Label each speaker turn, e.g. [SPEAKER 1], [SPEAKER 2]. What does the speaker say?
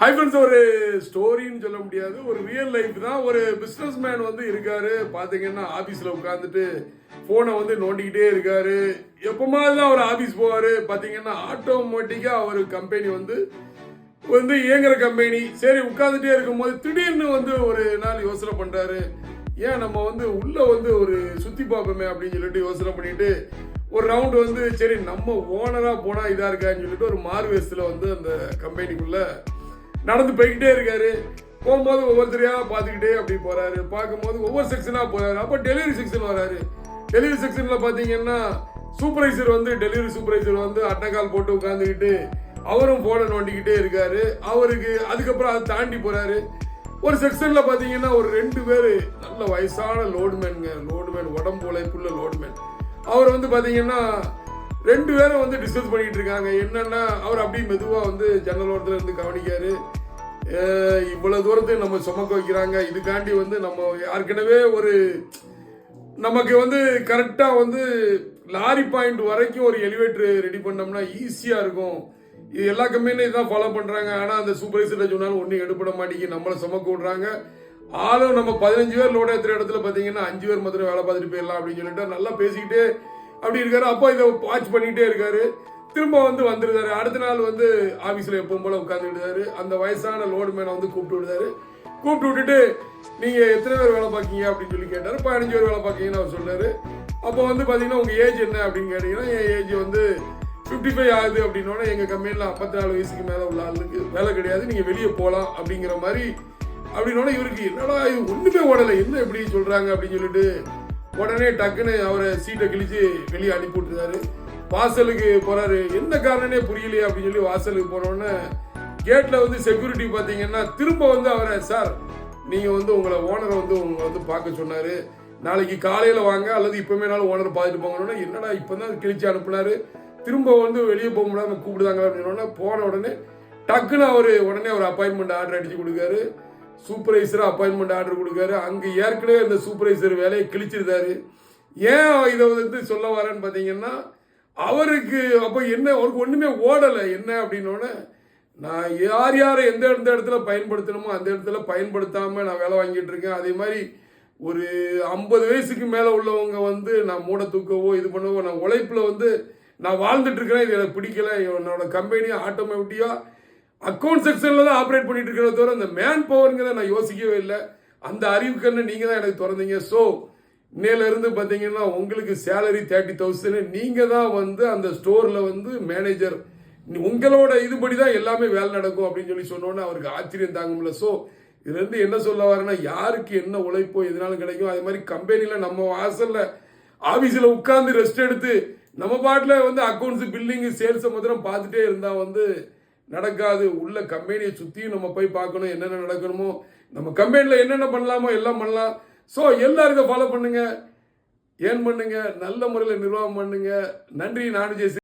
[SPEAKER 1] Hi friends, ஒரு ஸ்டோரின்னு சொல்ல முடியாது, ஒரு ரியல் லைஃப் தான். ஒரு பிஸ்னஸ் மேன் வந்து இருக்காரு. பார்த்தீங்கன்னா ஆஃபீஸில் உட்காந்துட்டு ஃபோனை வந்து நோண்டிக்கிட்டே இருக்காரு. எப்போமாவது தான் அவர் ஆஃபீஸ் போவார். பார்த்தீங்கன்னா ஆட்டோமேட்டிக்காக அவர் கம்பெனி வந்து வந்து இயங்குற கம்பெனி. சரி, உட்காந்துட்டே இருக்கும்போது திடீர்னு வந்து ஒரு நாள் யோசனை பண்ணுறாரு, ஏன் நம்ம வந்து உள்ளே வந்து ஒரு சுற்றி பார்ப்போமே அப்படின்னு சொல்லிட்டு யோசனை பண்ணிட்டு ஒரு ரவுண்டு வந்து சரி நம்ம ஓனராக போனால் இதாக இருக்கான்னு சொல்லிட்டு ஒரு மார்வேஸில் வந்து அந்த கம்பெனிக்குள்ளே நடந்து போய்கிட்டே இருக்காரு. போகும்போது ஒவ்வொருத்தரையாக பார்த்துக்கிட்டே அப்படி போறாரு. பார்க்கும்போது ஒவ்வொரு செக்ஷனாக போறாரு. அப்போ டெலிவரி செக்ஷன் வராரு. டெலிவரி செக்ஷனில் பார்த்தீங்கன்னா சூப்பர்வைசர் வந்து டெலிவரி சூப்பர்வைசர் வந்து அட்டைக்கால் போட்டு உட்காந்துக்கிட்டு அவரும் போனை நோண்டிக்கிட்டே இருக்காரு. அவருக்கு அதுக்கப்புறம் அதை தாண்டி போறாரு. ஒரு செக்ஷன்ல பார்த்தீங்கன்னா ஒரு 2 பேர் நல்ல வயசான லோடுமேன் உடம்பு உழைப்புள்ள லோடுமேன். அவர் வந்து பார்த்தீங்கன்னா 2 பேரும் வந்து டிஸ்கஸ் பண்ணிட்டு இருக்காங்க. என்னன்னா அவர் அப்படியே மெதுவாக வந்து ஜன்னல் ஓரத்தில் இருந்து கவனிக்காரு. இவ்வளவு தூரத்துக்கு நம்ம சுமக்க வைக்கிறாங்க, இதுக்காண்டி வந்து நம்ம ஏற்கனவே ஒரு நமக்கு வந்து கரெக்டாக வந்து லாரி பாயிண்ட் வரைக்கும் ஒரு எலிவேட்டர் ரெடி பண்ணோம்னா ஈஸியாக இருக்கும். இது எல்லா கம்பெனியும் இதான் ஃபாலோ பண்ணுறாங்க. ஆனால் அந்த சூப்பர்வைசர் சொன்னாலும் ஒன்றும் எடுப்பட மாட்டேங்கி நம்மளை சுமக்க விட்றாங்க. ஆளும் நம்ம 15 பேர் லோடு ஏற்றுற இடத்துல பார்த்தீங்கன்னா 5 பேர் மாத்திரம் வேலை பார்த்துட்டு போயிடலாம் அப்படின்னு சொல்லிட்டு நல்லா பேசிக்கிட்டே அப்படி இருக்காரு. அப்போ இதை வாட்ச் பண்ணிக்கிட்டே இருக்காரு. திரும்ப வந்து வந்துருந்தாரு. அடுத்த நாள் வந்து ஆஃபீஸில் எப்பவும் போல உட்காந்துக்கிட்டாரு. அந்த வயசான லோடு மேனை வந்து கூப்பிட்டு விடுதாரு. கூப்பிட்டு விட்டுட்டு நீங்கள் எத்தனை பேர் வேலை பார்க்கீங்க அப்படின்னு சொல்லி கேட்டார். 15 பேர் வேலை பார்க்கீங்கன்னு அவர் சொன்னார். அப்போ வந்து பார்த்தீங்கன்னா உங்கள் ஏஜ் என்ன அப்படின்னு கேட்டிங்கன்னா என் ஏஜ் வந்து 55 ஆகுது அப்படின்னோட எங்கள் கம்பெனியில் 54 வயசுக்கு மேலே உள்ள ஆளுக்கு வேலை கிடையாது, நீங்கள் வெளியே போகலாம் அப்படிங்கிற மாதிரி அப்படின்னோட இவருக்கு என்னடா இது ஒன்றுமே ஓடலை, என்ன எப்படி சொல்கிறாங்க அப்படின்னு சொல்லிட்டு உடனே டக்குன்னு அவரை சீட்டை கிழிச்சு வெளியே அனுப்பி விட்டுருந்தாரு. வாசலுக்கு போறாரு. என்ன காரணமே புரியலையே அப்படின்னு சொல்லி வாசலுக்கு போனோடனே கேட்ல வந்து செக்யூரிட்டி பார்த்தீங்கன்னா திரும்ப வந்து அவரை, சார் நீங்க வந்து உங்களை ஓனரை வந்து உங்களை வந்து பார்க்க சொன்னாரு, நாளைக்கு காலையில வாங்க அல்லது இப்பவுமேனாலும் ஓனர் பார்த்துட்டு போங்கன்னு. என்னடா இப்பதான் கிழிச்சு அனுப்புனாரு, திரும்ப வந்து வெளியே போக முடியாம கூப்பிடுதாங்க அப்படின்னு போன உடனே டக்குன்னு அவரு உடனே ஒரு அப்பாயின்மெண்ட் ஆர்டர் அடிச்சு கொடுக்காரு. சூப்பர்வைசரா அப்பாயின்மெண்ட் ஆர்டர் கொடுக்காரு. அங்க ஏற்கனவே இந்த சூப்பர்வைசர் வேலையை கிழிச்சிருந்தாரு. ஏன் இதை வந்து சொல்ல வரேன்னு பார்த்தீங்கன்னா அவருக்கு அப்போ என்ன அவருக்கு ஒன்றுமே ஓடலை. என்ன அப்படின்னோடனே நான் யாரை எந்த இடத்துல பயன்படுத்தணுமோ அந்த இடத்துல பயன்படுத்தாமல் நான் வேலை வாங்கிட்டு இருக்கேன். அதே மாதிரி ஒரு 50 வயசுக்கு மேலே உள்ளவங்க வந்து நான் மூட தூக்கவோ இது பண்ணவோ நான் உழைப்பில் வந்து நான் வாழ்ந்துட்டு இருக்கிறேன், இது எனக்கு பிடிக்கல. என்னோட கம்பெனியை ஆட்டோமேட்டிக்காக அக்கௌண்ட் செக்ஷனில் தான் ஆப்ரேட் பண்ணிட்டு இருக்கிறத தவிர அந்த மேன் பவருங்கிறத நான் யோசிக்கவே இல்லை. அந்த அறிவுக்கண்ணை நீங்கள் தான் எனக்கு திறந்தீங்க. ஸோ இன்னையிலேருந்து பார்த்தீங்கன்னா உங்களுக்கு சேலரி 30,000, நீங்கள் தான் வந்து அந்த ஸ்டோரில் வந்து மேனேஜர், உங்களோட இதுபடி தான் எல்லாமே வேலை நடக்கும் அப்படின்னு சொல்லி சொன்னோன்னே அவருக்கு ஆச்சரியம் தாங்க முடியல. ஸோ இதுலேருந்து என்ன சொல்ல வரேன்னா யாருக்கு என்ன உழைப்போ எதுனாலும் கிடைக்கும். அதே மாதிரி கம்பெனியில் நம்ம வாசலில் ஆஃபீஸில் உட்காந்து ரெஸ்ட் எடுத்து நம்ம பாட்டில் வந்து அக்கௌண்ட்ஸு பில்லிங்கு சேல்ஸை மாத்திரம் பார்த்துட்டே இருந்தால் வந்து நடக்காது. உள்ள கம்பெனியை சுற்றியும் நம்ம போய் பார்க்கணும், என்னென்ன நடக்கணுமோ, நம்ம கம்பெனியில் என்னென்ன பண்ணலாமோ எல்லாம் பண்ணலாம். ஸோ எல்லாரும் இதை ஃபாலோ பண்ணுங்க, ஏன் பண்ணுங்க, நல்ல முறையில் நிர்வாகம் பண்ணுங்க. நன்றி. நானும் ஜெயசி.